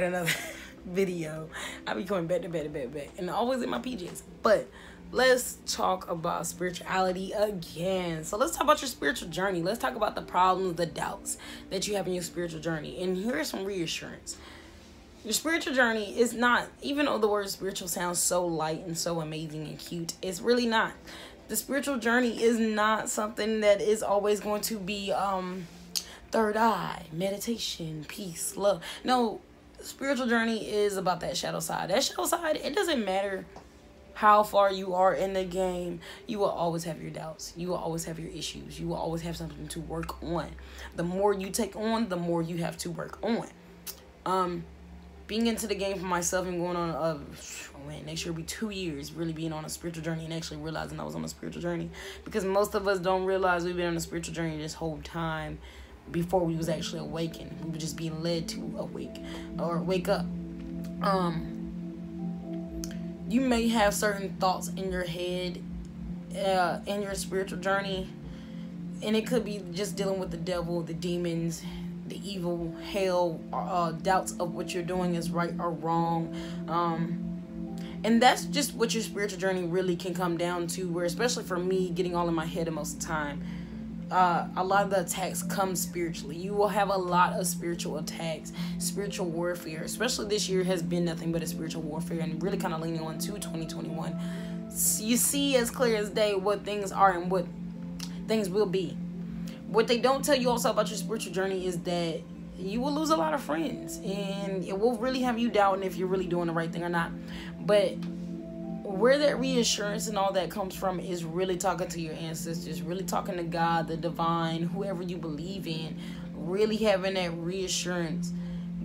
with another video. I be going back to bed, and always in my PJs. But let's talk about spirituality again. So let's talk about your spiritual journey. Let's talk about the problems, the doubts that you have in your spiritual journey. And here's some reassurance. Your spiritual journey is not, even though the word spiritual sounds so light and so amazing and cute, it's really not. The spiritual journey is not something that is always going to be third eye, meditation, peace, love. No, spiritual journey is about that shadow side. That shadow side, it doesn't matter how far you are in the game. You will always have your doubts. You will always have your issues. You will always have something to work on. The more you take on, the more you have to work on. Being into the game for myself and going on next year will be 2 years really being on a spiritual journey and actually realizing I was on a spiritual journey, because most of us don't realize we've been on a spiritual journey this whole time before we was actually awakened. We were just being led to awake or wake up. You may have certain thoughts in your head in your spiritual journey, and it could be just dealing with the devil, the demons, the evil, hell, doubts of what you're doing is right or wrong. And that's just what your spiritual journey really can come down to, where especially for me, getting all in my head most of the time, a lot of the attacks come spiritually. You will have a lot of spiritual attacks, spiritual warfare. Especially this year has been nothing but a spiritual warfare, and really kind of leaning on to 2021. You see as clear as day what things are and what things will be. What they don't tell you also about your spiritual journey is that you will lose a lot of friends, and it will really have you doubting if you're really doing the right thing or not. But where that reassurance and all that comes from is really talking to your ancestors, really talking to God, the divine, whoever you believe in, really having that reassurance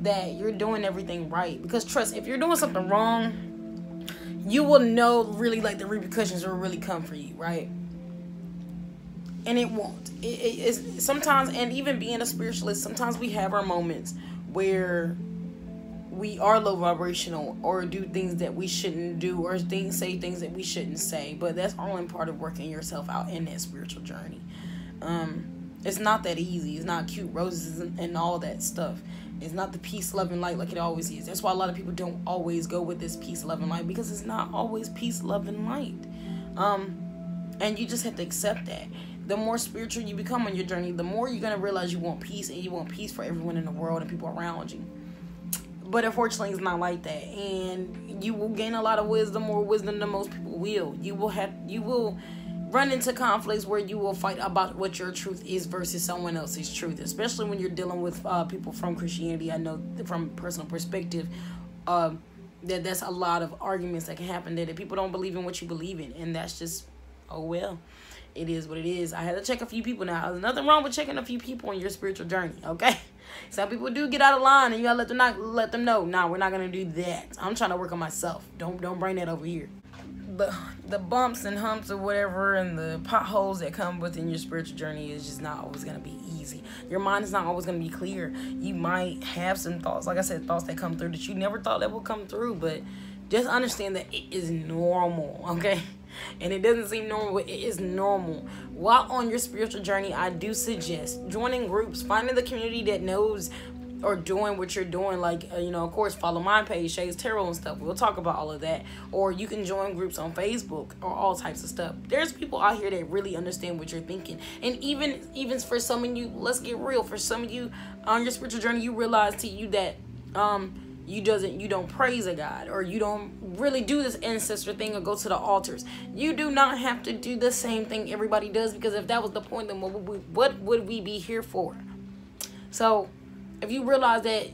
that you're doing everything right. Because trust, if you're doing something wrong, you will know really like the repercussions will really come for you, right? And it won't. It's sometimes, and even being a spiritualist, sometimes we have our moments where we are low vibrational or do things that we shouldn't do, or say things that we shouldn't say. But that's only part of working yourself out in that spiritual journey. It's not that easy. It's not cute roses and all that stuff. It's not the peace, love, and light like it always is. That's why a lot of people don't always go with this peace, love, and light, because it's not always peace, love, and light. And you just have to accept that. The more spiritual you become on your journey, the more you're going to realize you want peace, and you want peace for everyone in the world and people around you. But unfortunately, it's not like that. And you will gain a lot of wisdom, more wisdom than most people will. You will run into conflicts where you will fight about what your truth is versus someone else's truth, especially when you're dealing with people from Christianity. I know from personal perspective that's a lot of arguments that can happen there, that people don't believe in what you believe in. And that's just, oh well. It is what it is. I had to check a few people now. There's nothing wrong with checking a few people on your spiritual journey, okay? Some people do get out of line, and you gotta let them know. Nah, we're not gonna do that. I'm trying to work on myself. Don't bring that over here. The bumps and humps or whatever, and the potholes that come within your spiritual journey is just not always gonna be easy. Your mind is not always gonna be clear. You might have some thoughts, like I said, thoughts that come through that you never thought that would come through, but just understand that it is normal, okay? And it doesn't seem normal, but it is normal. While on your spiritual journey, I do suggest joining groups, finding the community that knows or doing what you're doing. Like, of course, follow my page, SHAESTAROT and stuff. We'll talk about all of that. Or you can join groups on Facebook or all types of stuff. There's people out here that really understand what you're thinking. And even for some of you, let's get real. For some of you on your spiritual journey, you realize to you that you don't praise a God, or you don't really do this ancestor thing or go to the altars. You do not have to do the same thing everybody does, because if that was the point, then what would we be here for? So if you realize that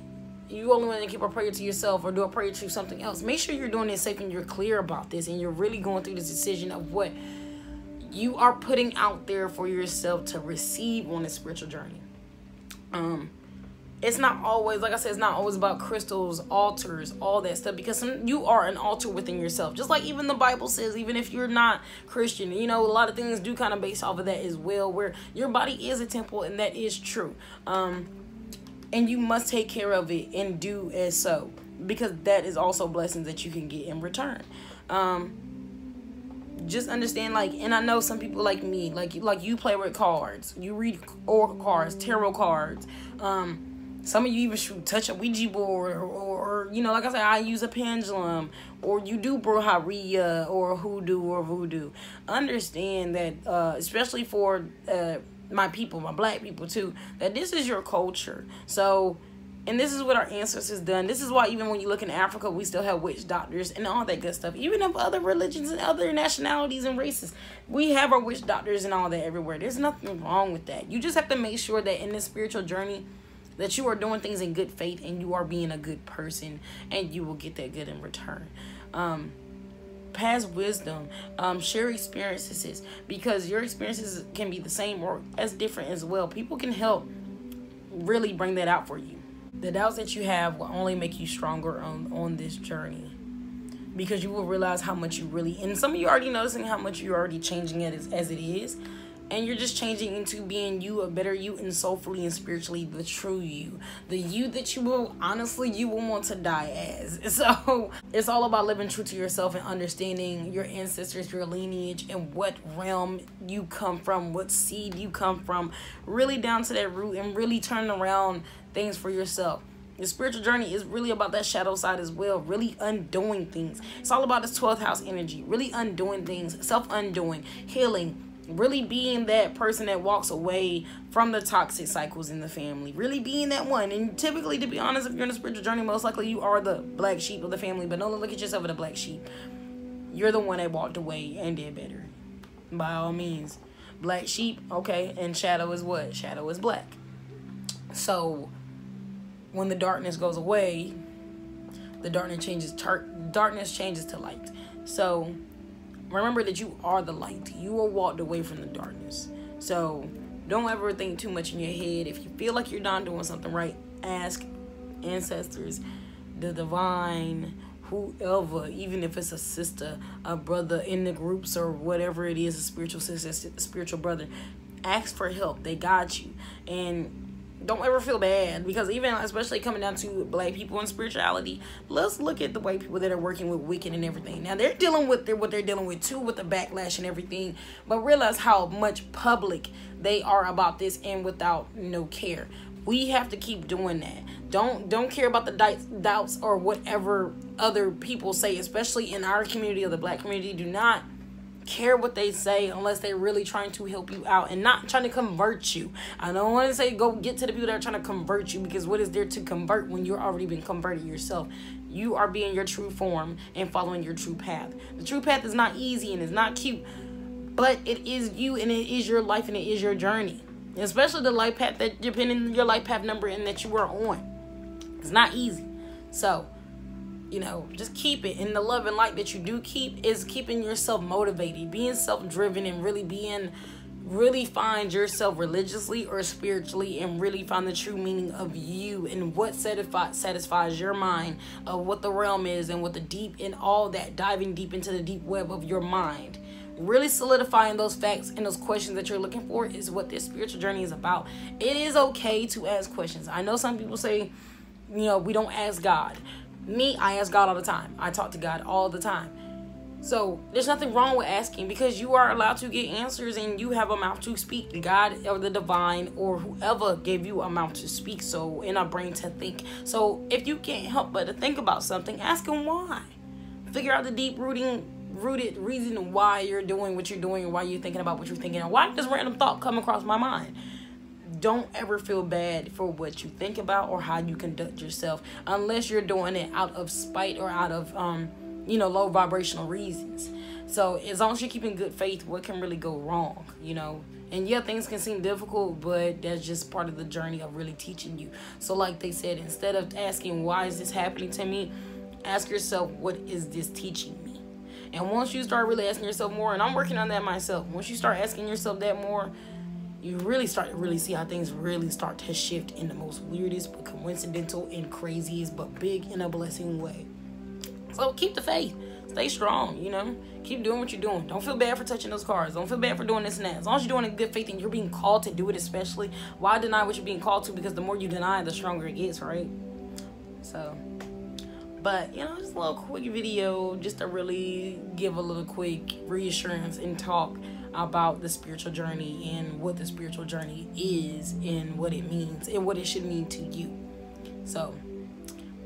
you only want to keep a prayer to yourself or do a prayer to something else, make sure you're doing it safe and you're clear about this, and you're really going through this decision of what you are putting out there for yourself to receive on this spiritual journey. It's not always, like I said, it's not always about crystals, altars, all that stuff, because you are an altar within yourself. Just like even the Bible says, even if you're not Christian, a lot of things do kind of base off of that as well, where your body is a temple, and that is true. And you must take care of it and do as so, because that is also blessings that you can get in return. Just understand, and I know some people like me, like you play with cards, you read oracle cards, tarot cards, Some of you even touch a Ouija board, or you know, like I said, I use a pendulum, or you do brujeria or voodoo. Understand that, especially for my people, my black people too, that this is your culture. So, and this is what our ancestors done. This is why even when you look in Africa, we still have witch doctors and all that good stuff. Even of other religions and other nationalities and races, we have our witch doctors and all that everywhere. There's nothing wrong with that. You just have to make sure that in this spiritual journey, that you are doing things in good faith and you are being a good person, and you will get that good in return. Pass wisdom, share experiences, because your experiences can be the same or as different as well. People can help really bring that out for you. The doubts that you have will only make you stronger on this journey, because you will realize how much you really, and some of you already noticing how much you're already changing it as it is. And you're just changing into being you, a better you, and soulfully and spiritually the true you. The you that you will, honestly, you will want to die as. So it's all about living true to yourself and understanding your ancestors, your lineage, and what realm you come from, what seed you come from. Really down to that root, and really turning around things for yourself. The spiritual journey is really about that shadow side as well, really undoing things. It's all about this 12th house energy, really undoing things, self-undoing, healing, really being that person that walks away from the toxic cycles in the family, really being that one. And typically, to be honest, if you're in a spiritual journey, most likely you are the black sheep of the family, but don't look at yourself as a black sheep. You're the one that walked away and did better, by all means. Black sheep, okay, and shadow is what? Shadow is black. So when the darkness goes away, the darkness changes to light. So remember that you are the light. You are walked away from the darkness. So don't ever think too much in your head. If you feel like you're not doing something right, ask ancestors, the divine, whoever, even if it's a sister, a brother in the groups or whatever it is, a spiritual sister, a spiritual brother. Ask for help. They got you. And don't ever feel bad, because even especially coming down to black people and spirituality, let's look at the white people that are working with Wiccan and everything. Now they're dealing with what they're dealing with too, with the backlash and everything, but realize how much public they are about this and without no care. We have to keep doing that. Don't care about the doubts or whatever other people say, especially in our community, or the black community. Do not care what they say unless they're really trying to help you out and not trying to convert you. I don't want to say go get to the people that are trying to convert you, because what is there to convert when you're already been converted yourself? You are being your true form and following your true path. The true path is not easy and it's not cute, but it is you, and it is your life, and it is your journey. Especially the life path, that depending on your life path number and that you are on. It's not easy. So you know, just keep it. And the love and light that you do keep is keeping yourself motivated, being self-driven, and really find yourself religiously or spiritually, and really find the true meaning of you and what satisfies your mind, of what the realm is, and what the deep, and all that, diving deep into the deep web of your mind. Really solidifying those facts and those questions that you're looking for is what this spiritual journey is about. It is okay to ask questions. I know some people say, you know, we don't ask God. Me, I ask God all the time. I talk to God all the time. So there's nothing wrong with asking, because you are allowed to get answers, and you have a mouth to speak. God or the divine or whoever gave you a mouth to speak, so, and a brain to think. So if you can't help but to think about something, ask him why. Figure out the deep rooted reason why you're doing what you're doing, and why you're thinking about what you're thinking, and why did this random thought come across my mind. Don't ever feel bad for what you think about or how you conduct yourself, unless you're doing it out of spite or out of low vibrational reasons. So as long as you're keeping good faith, what can really go wrong, you know? And yeah, things can seem difficult, but that's just part of the journey of really teaching you. So like they said, instead of asking, why is this happening to me? Ask yourself, what is this teaching me? And once you start really asking yourself more, and I'm working on that myself, once you start asking yourself that more, you really start to really see how things really start to shift in the most weirdest but coincidental and craziest but big in a blessing way. So keep the faith. Stay strong, you know. Keep doing what you're doing. Don't feel bad for touching those cards. Don't feel bad for doing this and that. As long as you're doing it in good faith and you're being called to do it, especially. Why deny what you're being called to? Because the more you deny, the stronger it gets, right? So, but, you know, just a little quick video just to really give a little quick reassurance and talk about the spiritual journey and what the spiritual journey is and what it means and what it should mean to you. So,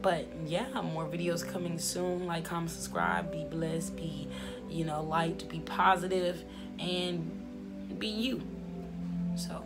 but yeah, more videos coming soon. Like, comment, subscribe, be blessed, be, light, be positive, and be you. So